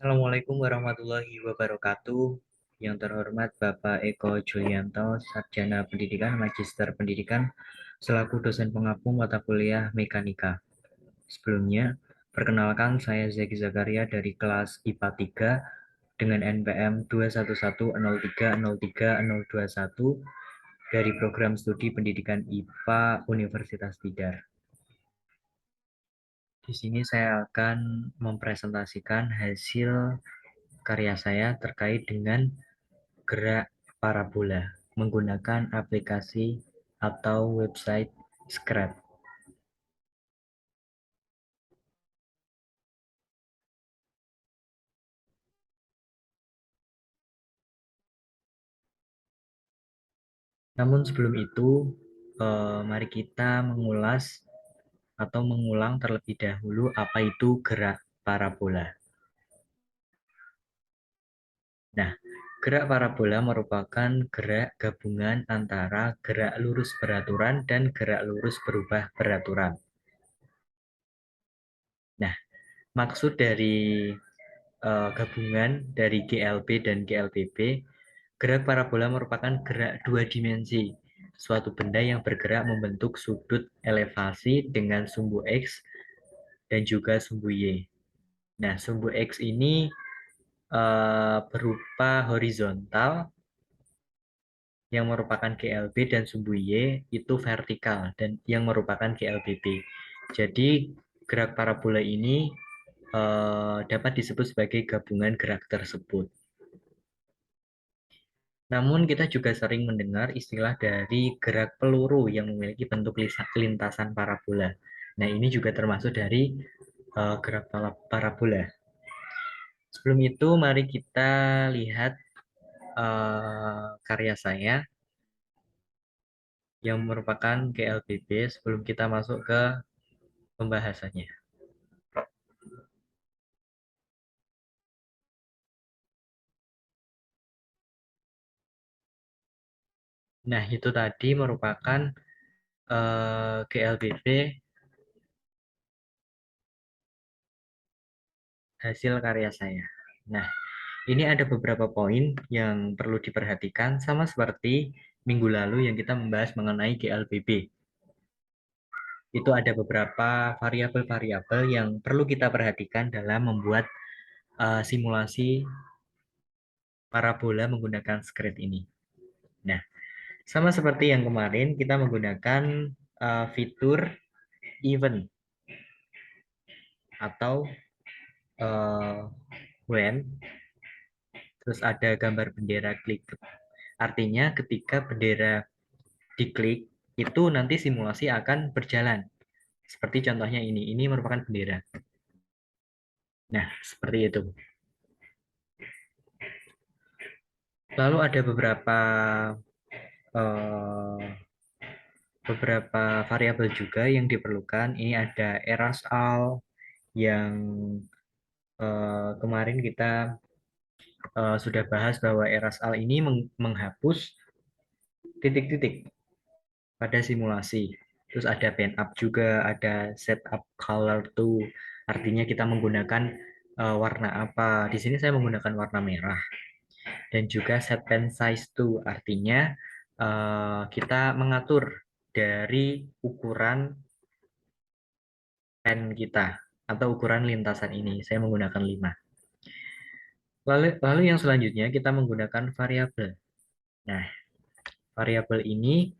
Assalamualaikum warahmatullahi wabarakatuh. Yang terhormat Bapak Eko Julianto, Sarjana Pendidikan, Magister Pendidikan, selaku dosen pengampu mata kuliah Mekanika. Sebelumnya, perkenalkan saya Zeki Zakaria dari kelas IPA 3 dengan NPM 21103030021 dari program studi pendidikan IPA Universitas Tidar. Di sini saya akan mempresentasikan hasil karya saya terkait dengan gerak parabola menggunakan aplikasi atau website Scratch. Namun sebelum itu, mari kita mengulas atau mengulang terlebih dahulu apa itu gerak parabola. Nah, gerak parabola merupakan gerak gabungan antara gerak lurus beraturan dan gerak lurus berubah beraturan. Nah, maksud dari gabungan dari GLB dan GLBB, gerak parabola merupakan gerak dua dimensi, suatu benda yang bergerak membentuk sudut elevasi dengan sumbu X dan juga sumbu Y. Nah, sumbu X ini berupa horizontal yang merupakan GLB dan sumbu Y itu vertikal dan yang merupakan GLBB. Jadi, gerak parabola ini dapat disebut sebagai gabungan gerak tersebut. Namun kita juga sering mendengar istilah dari gerak peluru yang memiliki bentuk lintasan parabola. Nah, ini juga termasuk dari gerak parabola. Sebelum itu, mari kita lihat karya saya yang merupakan GLBB sebelum kita masuk ke pembahasannya. Nah, itu tadi merupakan GLBB hasil karya saya. Nah, ini ada beberapa poin yang perlu diperhatikan sama seperti minggu lalu yang kita membahas mengenai GLBB. Itu ada beberapa variabel-variabel yang perlu kita perhatikan dalam membuat simulasi parabola menggunakan script ini. Nah, sama seperti yang kemarin kita menggunakan fitur event atau when, terus ada gambar bendera klik. Artinya ketika bendera diklik, itu nanti simulasi akan berjalan. Seperti contohnya ini merupakan bendera. Nah, seperti itu. Lalu ada eh, beberapa variabel juga yang diperlukan. Ini ada erasal yang kemarin kita sudah bahas bahwa erasal ini menghapus titik-titik pada simulasi. Terus ada band up juga, ada setup color to, artinya kita menggunakan warna apa. Di sini saya menggunakan warna merah. Dan juga set pen size to, artinya kita mengatur dari ukuran pen kita atau ukuran lintasan ini. Saya menggunakan 5. Lalu yang selanjutnya kita menggunakan variabel. Nah, variabel ini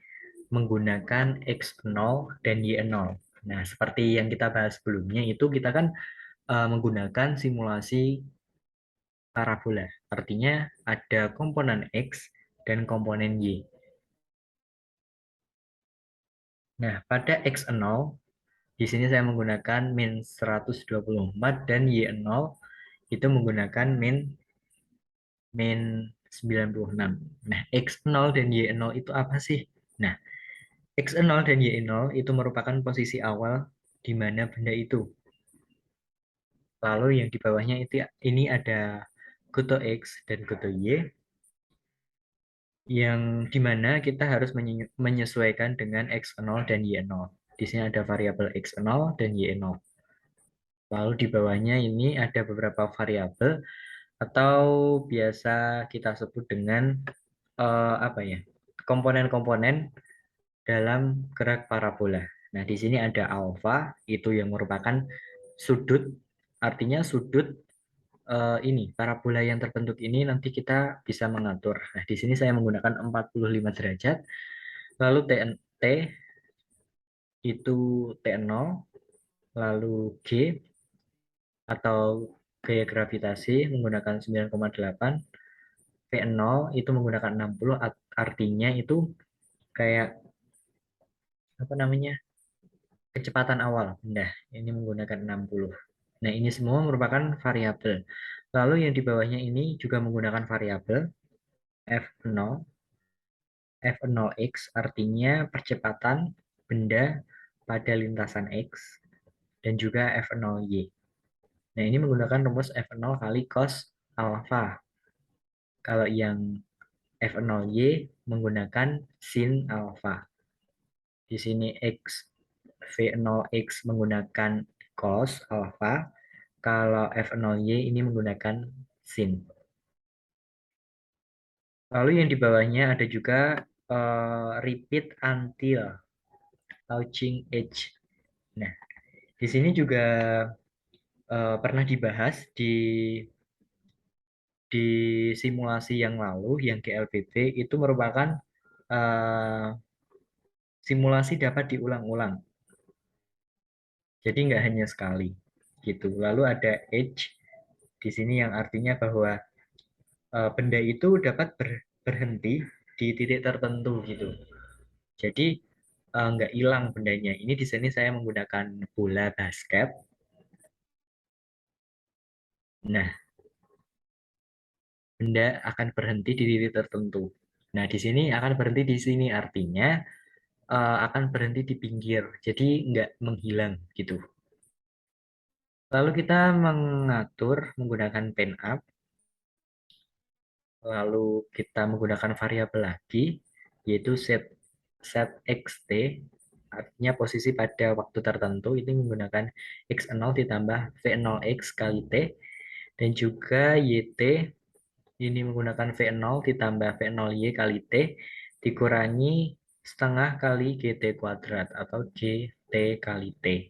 menggunakan X0 dan Y0. Nah, seperti yang kita bahas sebelumnya itu kita kan menggunakan simulasi parabola. Artinya ada komponen X dan komponen Y. Nah, pada X0 di sini saya menggunakan min 124 dan Y0 itu menggunakan min 96. Nah, X0 dan Y0 itu apa sih? Nah, X0 dan Y0 itu merupakan posisi awal di mana benda itu. Lalu yang di bawahnya itu ini ada kuto X dan kuto Y yang dimana kita harus menyesuaikan dengan X0 dan Y0. Di sini ada variabel X0 dan Y0. Lalu di bawahnya ini ada beberapa variabel atau biasa kita sebut dengan apa ya? Komponen-komponen dalam gerak parabola. Nah, di sini ada alfa, itu yang merupakan sudut, artinya sudut ini parabola yang terbentuk ini nanti kita bisa mengatur. Nah, di sini saya menggunakan 45 derajat. Lalu T itu T0, lalu G atau gaya gravitasi menggunakan 9,8, V0 itu menggunakan 60, artinya itu kayak apa namanya? Kecepatan awal. Nah, ini menggunakan 60. Nah, ini semua merupakan variabel. Lalu yang di bawahnya ini juga menggunakan variabel F0, F0x artinya percepatan benda pada lintasan X dan juga F0y. Nah, ini menggunakan rumus F0 kali cos alfa. Kalau yang F0y menggunakan sin alfa. Di sini X V0x menggunakan cos alfa. Kalau F0y ini menggunakan sin. Lalu yang di bawahnya ada juga repeat until touching edge. Nah, di sini juga pernah dibahas di simulasi yang lalu, yang GLBB itu merupakan eh, simulasi dapat diulang-ulang. Jadi nggak hanya sekali gitu. Lalu ada edge di sini yang artinya bahwa benda itu dapat berhenti di titik tertentu gitu. Jadi nggak hilang bendanya. Ini di sini saya menggunakan bola basket. Nah, benda akan berhenti di titik tertentu. Nah, di sini akan berhenti di sini artinya akan berhenti di pinggir. Jadi nggak menghilang gitu. Lalu kita mengatur menggunakan pen up. Lalu kita menggunakan variabel lagi, yaitu set set xt, artinya posisi pada waktu tertentu itu menggunakan x0 ditambah v0x kali t, dan juga yt ini menggunakan v0 ditambah v0y kali t dikurangi setengah kali gt kuadrat atau gt kali t.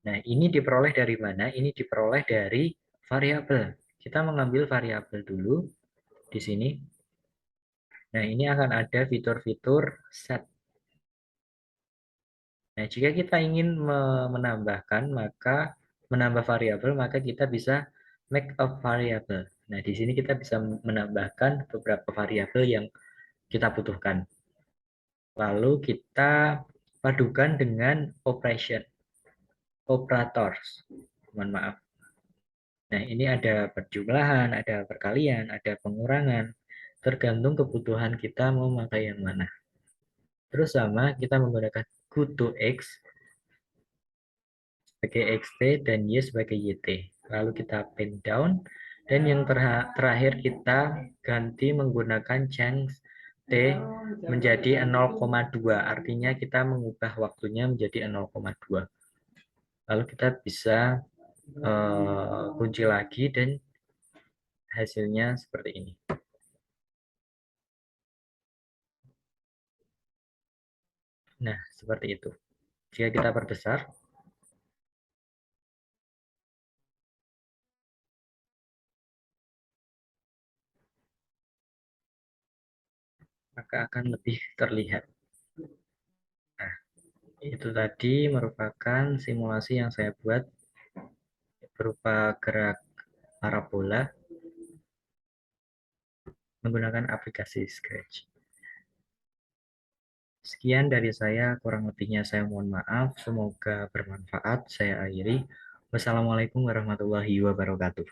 Nah, ini diperoleh dari mana? Ini diperoleh dari variabel. Kita mengambil variabel dulu di sini. Nah, ini akan ada fitur-fitur set. Nah, jika kita ingin menambahkan, maka menambah variabel, maka kita bisa make a variable. Nah, di sini kita bisa menambahkan beberapa variabel yang kita butuhkan. Lalu kita padukan dengan operation, operators. Mohon maaf. Nah, ini ada perjumlahan, ada perkalian, ada pengurangan. Tergantung kebutuhan kita mau pakai yang mana. Terus sama kita menggunakan kutu X sebagai xt dan y sebagai yt. Lalu kita pin down dan yang terakhir kita ganti menggunakan chance t menjadi 0,2. Artinya kita mengubah waktunya menjadi 0,2. Lalu kita bisa kunci lagi dan hasilnya seperti ini. Nah, seperti itu. Jika kita perbesar, maka akan lebih terlihat. Nah, itu tadi merupakan simulasi yang saya buat berupa gerak parabola menggunakan aplikasi Scratch. Sekian dari saya, kurang lebihnya saya mohon maaf. Semoga bermanfaat. Saya akhiri. Wassalamualaikum warahmatullahi wabarakatuh.